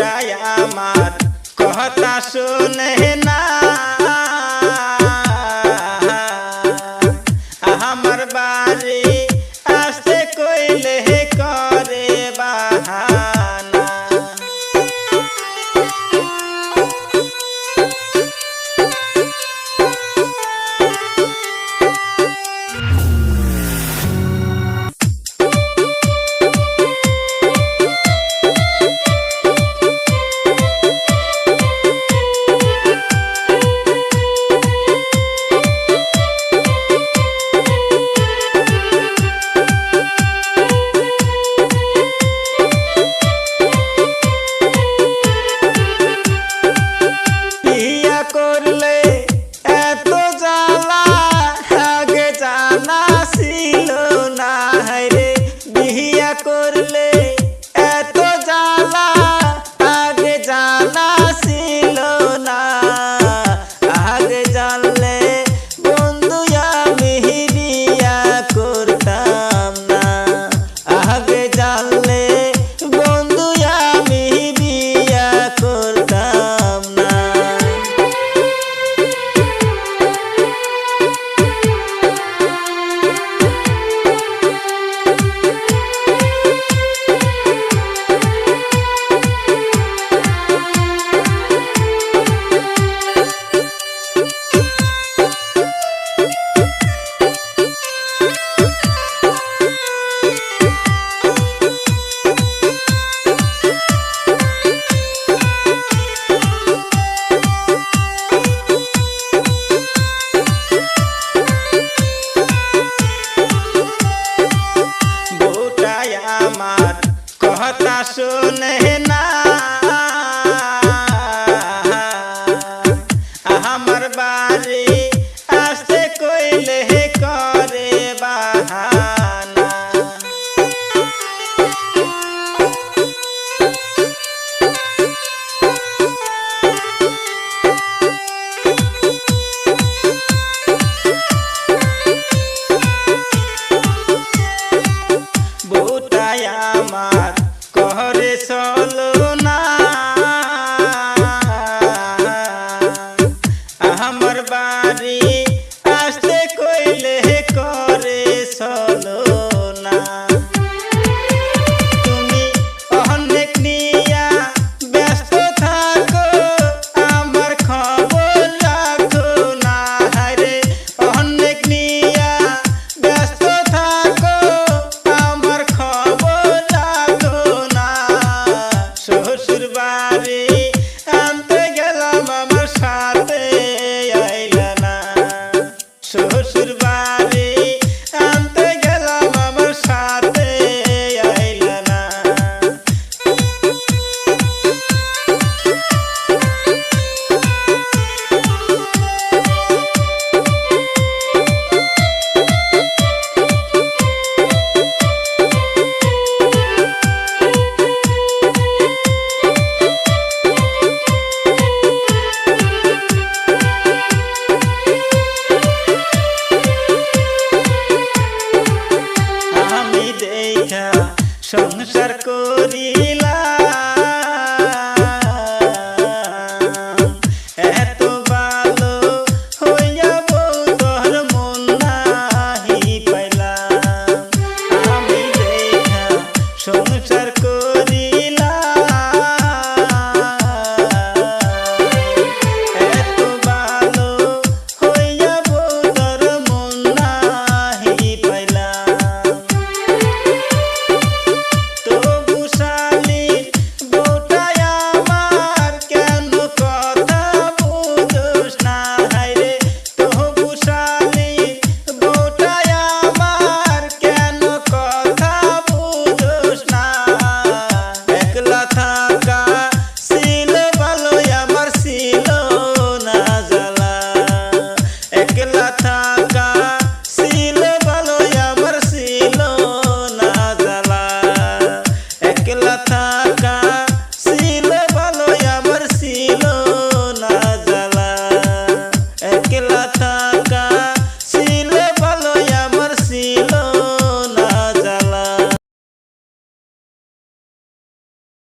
বউটাই আমার কথা শুনে না, আমার বাড়ি আসতে কইলে করে বাহানা। করলে এত জ্বালা আগে জানা ছিল না রে, বিয়া করলে এত জ্বালা আগে জানা ছিল না, আগে জানলে বন্ধু আমি বিয়া করতাম না, আগে জানলে বন্ধু আমি বিয়া করতাম না। আমার কথা শুনে না, আমার বাড়ি আসতে কইলে করে বাহানা। বউটাই আমার ঘরে চলো না, আমার বাড়ি আসতে কইলে করে চলো না। তুমি অনেক নিয়া ব্যস্ত থাকো, আমার খবর রাখো না রে, অনেক নিয়া ব্যস্ত থাকো, আমার খবর রাখো না। শ্বশুর বাড়ি